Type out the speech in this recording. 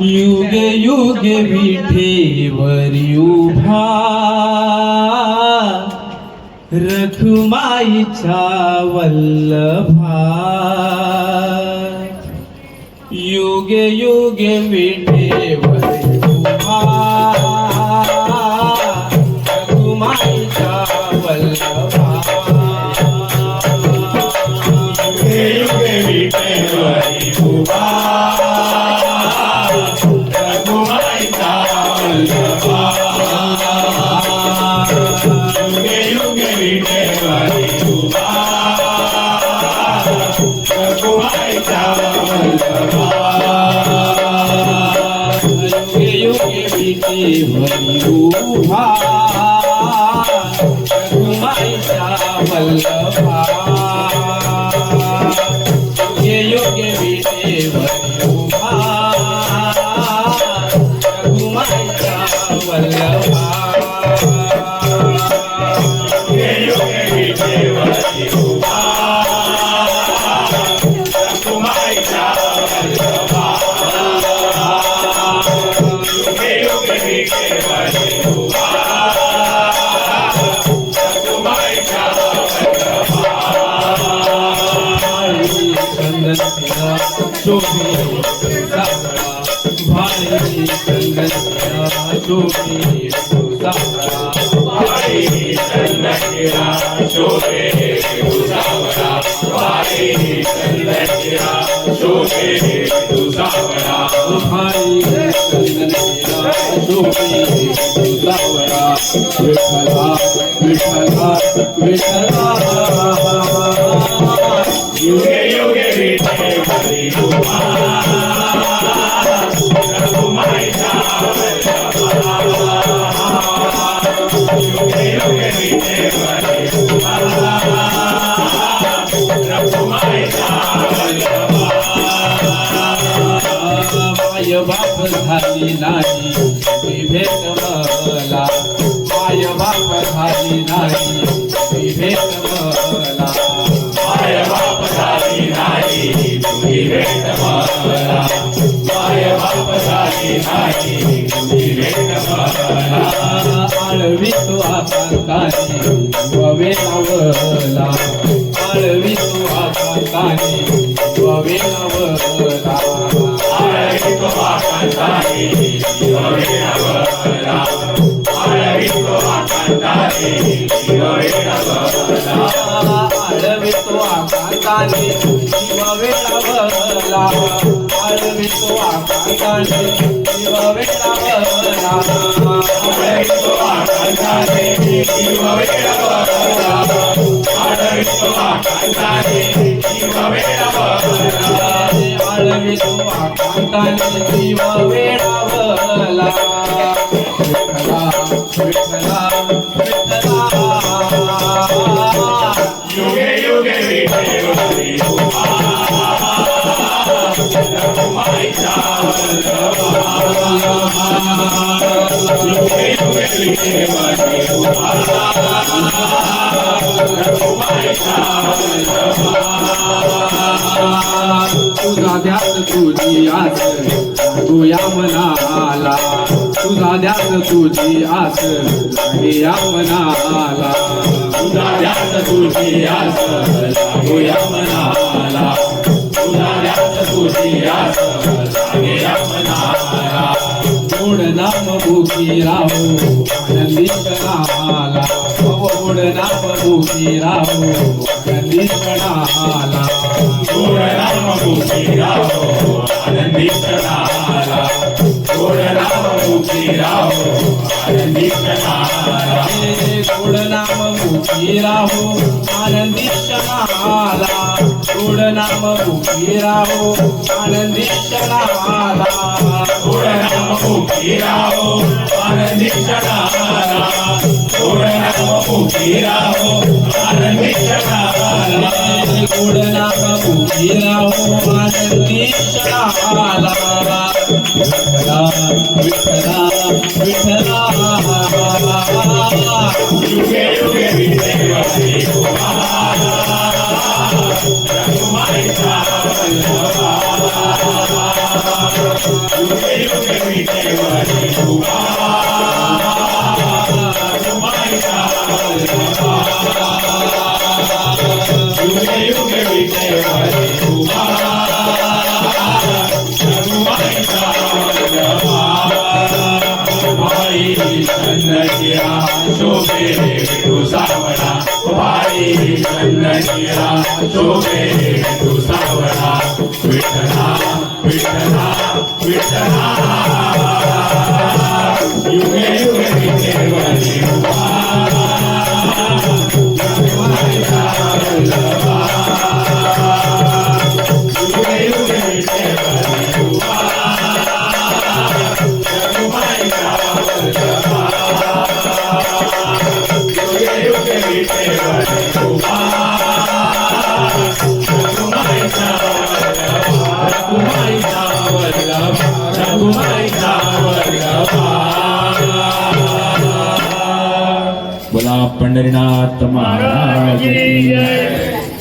युगे युगे विठेवरी उभा रखुमाईचा वल्लभा. युगे युगे विठेवरी उभा रखुमाईचा वल्लभा. युगे युगे विठेवरी उभा रखुमाईचा वल्लभा. युगे युगे विठेवरी उभा रखुमाईचा वल्लभा. युगे युगे विठेवरी उभा रखुमाईचा वल्लभा. युगे युगे विठेवरी उभा रखुमाईचा वल्लभा. युगे युगे विठेवरी उभा रखुमाईचा वल्लभा. युगे युगे विठेवरी उभा रखुमाईचा वल्लभा. चंदनया शोभे तुझावळा भारी. चंदनया शोभे तुझावळा भारी. चंदनया शोभे तुझावळा भारी. चंदनया शोभे तुझावळा भारी. चंदनया शोभे तुझावळा. विठ्ठला विठ्ठला विठ्ठला. युगे युगे विठेवरी उभा रखुमाईचा वल्लभा. युगे युगे विठेवरी उभा रखुमाईचा वल्लभा. माय बाप झाली नाही विभेद मला. माय बाप झाली नाही विभेद मला. माय बाप झाली नाही तुझी भेट मला. माय बाप झाली नाही तुझी भेट मला. आळवी तो आकांताने ववेलावला. आळवी तो आकांताने ववेलावला. आळवी तो आकांताने शिववेळावला. आळवी तो आकांताने शिववेळावला. आळवी तो आकांताने शिववेलावला. आळवी तो आकांताने शिववेलावला. आळवी तो आकांताने शिववेळावला. आळवी तो आकांताने शिववेळावला. आळवी तो आकांताने शिववेलावला. विठ्ठला विठ्ठला विठ्ठला. युगे युगे विठेवरी उभा रखुमाईचा वल्लभा. युगे युगे विठेवरी उभा रखुमाईचा वल्लभा. तुझा ध्यास तुझी आस लागूया मनाला. तुझा ध्यास तुझी आस लागूया मनाला. तुझा ध्यास तुझी आस लागूया मनाला. तुझा ध्यास तुझी आस लागूया मनाला. गोड नाम भूकी राहू आनंदी क्षणाला. गोड नाम भूकी राहू आनंदी क्षणाला. गोड नाम भूकी राहो आनंदी क्षणाला. गोड नाम भूकी राहो आनंदी क्षणाला. गोड नाम भूकी राहू आनंदी क्षणाला. गोड नाम भूकी राहू आनंदी क्षणाला. गोड नाम भूकी राहो आनंदी क्षणाला. गोड नाम भूकी राहो आनंदी क्षणाला. गोड नाम भूकी राहू आनंदी क्षणाला. विठ्ठला विठ्ठला विठ्ठला. युगे युगे विठेवरी उभा रखुमाईचा वल्लभा. युगे युगे विटेवरी उभा रखुमाईचा वल्लभा युगे युगे विटेवरी उभा रखुमाईचा वल्लभा भाई चंदनिया शोभे विठू सावळा भाई चंदनिया शोभे विठू सावळा विठ्ठला विठ्ठला विठ्ठला युगे युगे विठेवरी उभा रखुमाईचा वल्लभा युगे युगे विठेवरी उभा रखुमाईचा वल्लभा युगे युगे विठेवरी उभा रखुमाईचा वल्लभा रखुमाईचा वल्लभा रखुमाईचा वल्लभा बोला पंढरीनाथ महाराज की जय.